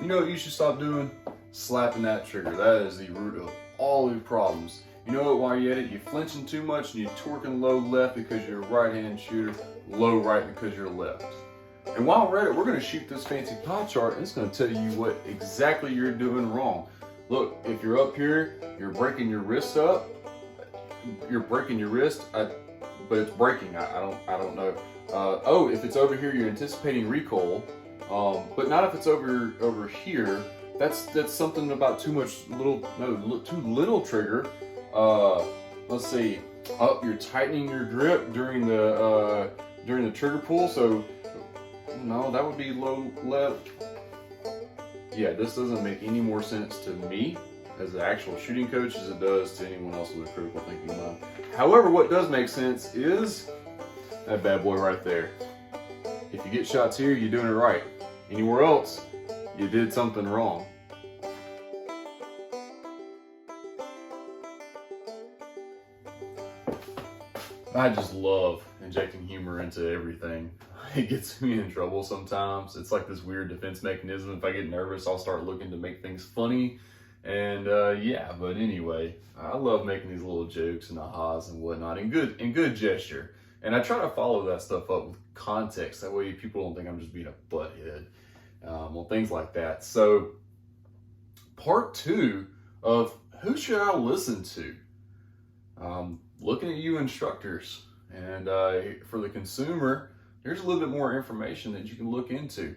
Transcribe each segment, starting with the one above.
You know what you should stop doing? Slapping that trigger. That is the root of all the problems. You know what, while you're at it, you're flinching too much and you're torquing low left because you're a right-handed shooter, low right because you're left. And while we're at it, we're going to shoot this fancy pie chart and it's going to tell you what exactly you're doing wrong. Look, if you're up here, you're breaking your wrist up. You're breaking your wrist, but it's breaking. I don't know. Oh, if it's over here, you're anticipating recoil, but not if it's over here. That's something about too little trigger. Let's see. Oh, you're tightening your grip during the trigger pull. So no, that would be low left. Yeah, this doesn't make any more sense to me as an actual shooting coach as it does to anyone else with a critical thinking mind. However, what does make sense is that bad boy right there. If you get shots here, you're doing it right. Anywhere else, you did something wrong. I just love injecting humor into everything. It gets me in trouble sometimes. It's like this weird defense mechanism. If I get nervous, I'll start looking to make things funny. And yeah, but anyway, I love making these little jokes and ahas and whatnot in good gesture. And I try to follow that stuff up with context. That way people don't think I'm just being a butthead on things like that. So part 2 of who should I listen to? Looking at you instructors. And for the consumer, there's a little bit more information that you can look into.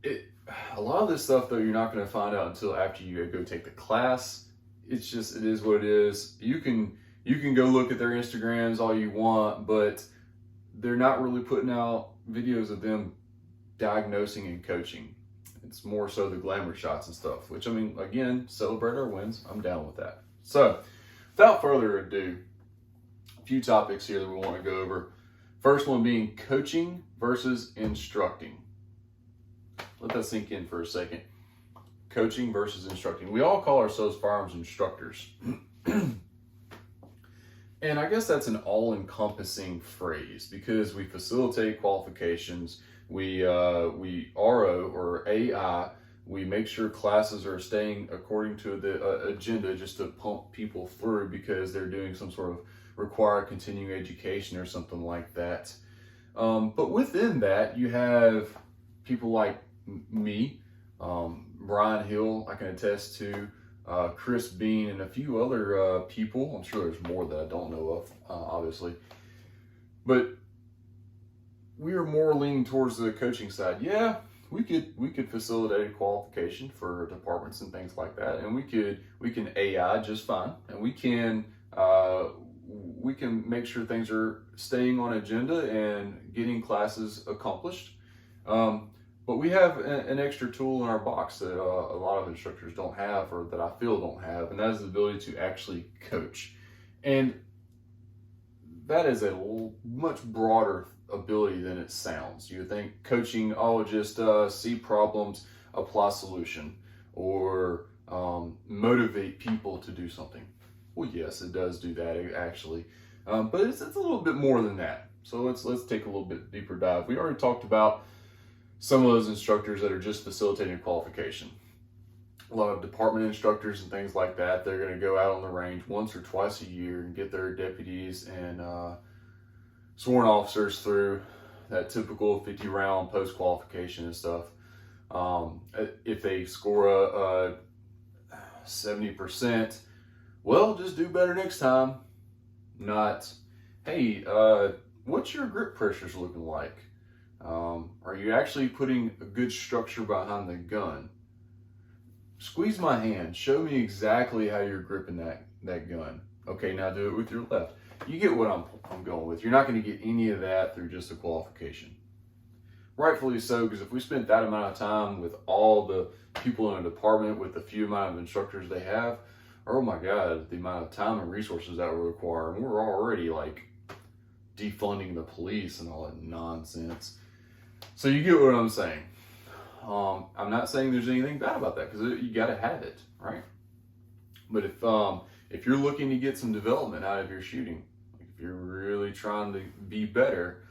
A lot of this stuff, though, you're not going to find out until after you go take the class. It is what it is. You can go look at their Instagrams all you want, but they're not really putting out videos of them diagnosing and coaching. It's more so the glamour shots and stuff, which, I mean, again, celebrate our wins. I'm down with that. So without further ado, a few topics here that we want to go over. First one being coaching versus instructing. Let that sink in for a second. Coaching versus instructing. We all call ourselves firearms instructors. And I guess that's an all-encompassing phrase because we facilitate qualifications, we RO or AI, we make sure classes are staying according to the agenda just to pump people through because they're doing some sort of required continuing education or something like that. But within that, you have people like me, Brian Hill, I can attest to, Chris Bean, and a few other people. I'm sure there's more that I don't know of, obviously. But we are more leaning towards the coaching side. Yeah, we could facilitate a qualification for departments and things like that, and we can AI just fine, and we can make sure things are staying on agenda and getting classes accomplished. But we have an extra tool in our box that a lot of instructors don't have, or that I feel don't have, and that is the ability to actually coach. And that is a much broader ability than it sounds. You think coaching, just see problems, apply solution, or motivate people to do something. Well, yes, it does do that actually, but it's a little bit more than that. So let's take a little bit deeper dive. We already talked about some of those instructors that are just facilitating qualification. A lot of department instructors and things like that, they're going to go out on the range once or twice a year and get their deputies and sworn officers through that typical 50-round post-qualification and stuff. If they score a 70%, well, just do better next time. Not, hey, what's your grip pressures looking like? Are you actually putting a good structure behind the gun? Squeeze my hand. Show me exactly how you're gripping that gun. Okay, now do it with your left. You get what I'm going with. You're not going to get any of that through just a qualification. Rightfully so, because if we spent that amount of time with all the people in a department with the few amount of instructors they have, oh my God, the amount of time and resources that would require. And we're already like defunding the police and all that nonsense. So you get what I'm saying. I'm not saying there's anything bad about that because you got to have it, right? But if you're looking to get some development out of your shooting, like if you're really trying to be better,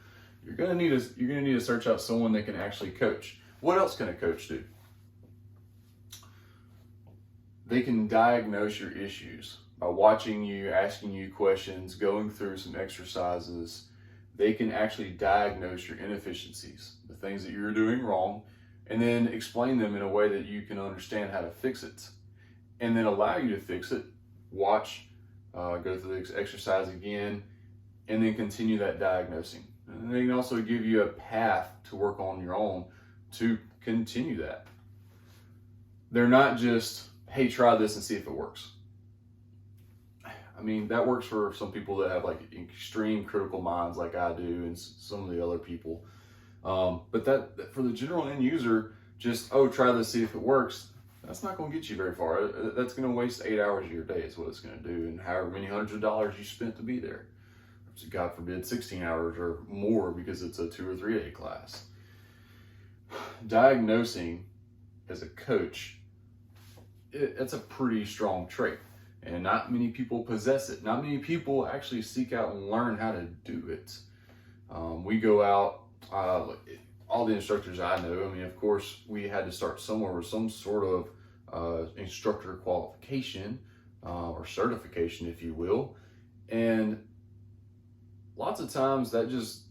you're gonna need to search out someone that can actually coach. What else can a coach do? they can diagnose your issues by watching you, asking you questions, going through some exercises. They can actually diagnose your inefficiencies, the things that you're doing wrong, and then explain them in a way that you can understand how to fix it, and then allow you to fix it. Watch, go through the exercise again, and then continue that diagnosing. And they can also give you a path to work on your own to continue that. They're not just, hey, try this and see if it works. I mean, that works for some people that have like extreme critical minds like I do and some of the other people. But that for the general end user, just, oh, try this, see if it works. That's not going to get you very far. That's going to waste 8 hours of your day is what it's going to do. And however many hundreds of dollars you spent to be there. God forbid 16 hours or more because it's a 2 or 3 day class. Diagnosing as a coach, it's a pretty strong trait. And not many people possess it. Not many people actually seek out and learn how to do it. We go out, all the instructors I know, I mean, of course, we had to start somewhere with some sort of instructor qualification or certification, if you will. And lots of times that just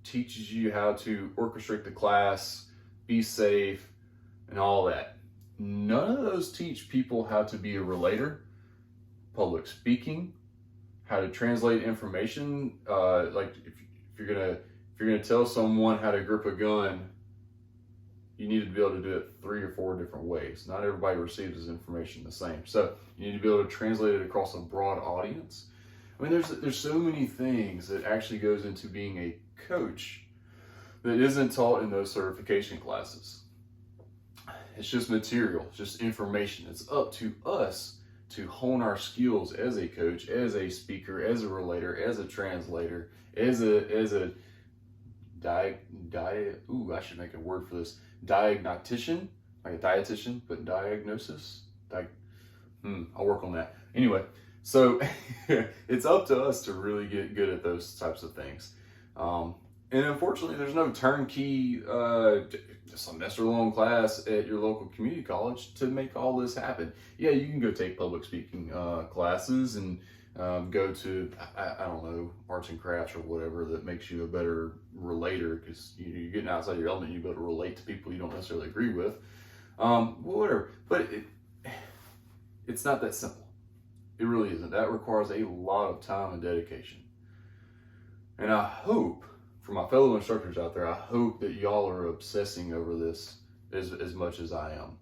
teaches you how to orchestrate the class, be safe, and all that. None of those teach people how to be a relator, public speaking, how to translate information. Like if you're gonna tell someone how to grip a gun, you need to be able to do it 3 or 4 different ways. Not everybody receives this information the same. So you need to be able to translate it across a broad audience. I mean, there's so many things that actually goes into being a coach that isn't taught in those certification classes. It's just material, it's just information. It's up to us to hone our skills as a coach, as a speaker, as a relator, as a translator, as a I should make a word for this. Diagnostician, like a dietitian, but diagnosis. I'll work on that. Anyway, so it's up to us to really get good at those types of things. And unfortunately, there's no turnkey semester-long class at your local community college to make all this happen. Yeah, you can go take public speaking classes and go to, I don't know, arts and crafts or whatever that makes you a better relator, because you're getting outside your element, you're able to relate to people you don't necessarily agree with. Whatever. But it's not that simple. It really isn't. That requires a lot of time and dedication. And I hope, for my fellow instructors out there, I hope that y'all are obsessing over this as much as I am.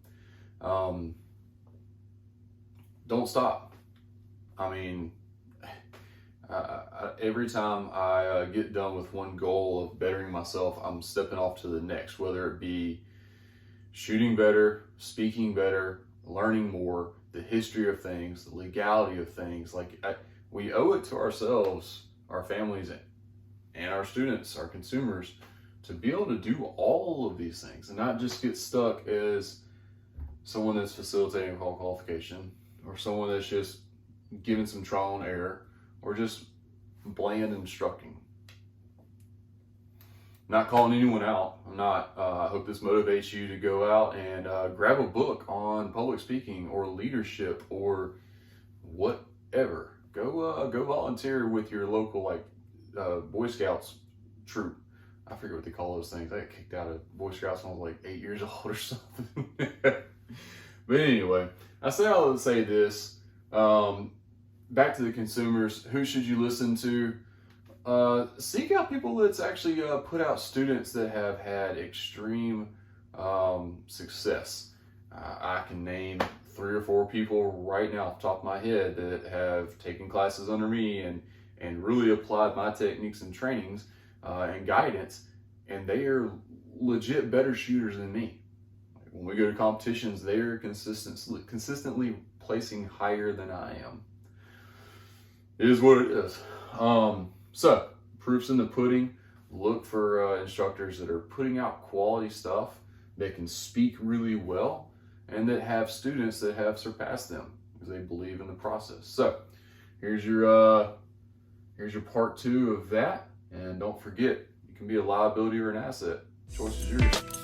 Don't stop. I mean, every time I get done with one goal of bettering myself, I'm stepping off to the next, whether it be shooting better, speaking better, learning more, the history of things, the legality of things. Like we owe it to ourselves, our families, and our students, our consumers, to be able to do all of these things and not just get stuck as someone that's facilitating a qualification, or someone that's just giving some trial and error, or just bland instructing. Not calling anyone out. I'm not. I hope this motivates you to go out and grab a book on public speaking or leadership or whatever. Go volunteer with your local Boy Scouts troop. I forget what they call those things. I got kicked out of Boy Scouts when I was like 8 years old or something. But anyway, I say all to say this. Back to the consumers. Who should you listen to? Seek out people that's actually put out students that have had extreme success. I can name 3 or 4 people right now off the top of my head that have taken classes under me and really applied my techniques and trainings and guidance, and they are legit better shooters than me. When we go to competitions, they are consistently placing higher than I am. It is what it is. So, proof's in the pudding. Look for instructors that are putting out quality stuff, that can speak really well, and that have students that have surpassed them because they believe in the process. So, here's your part 2 of that. And don't forget, you can be a liability or an asset. Choice is yours.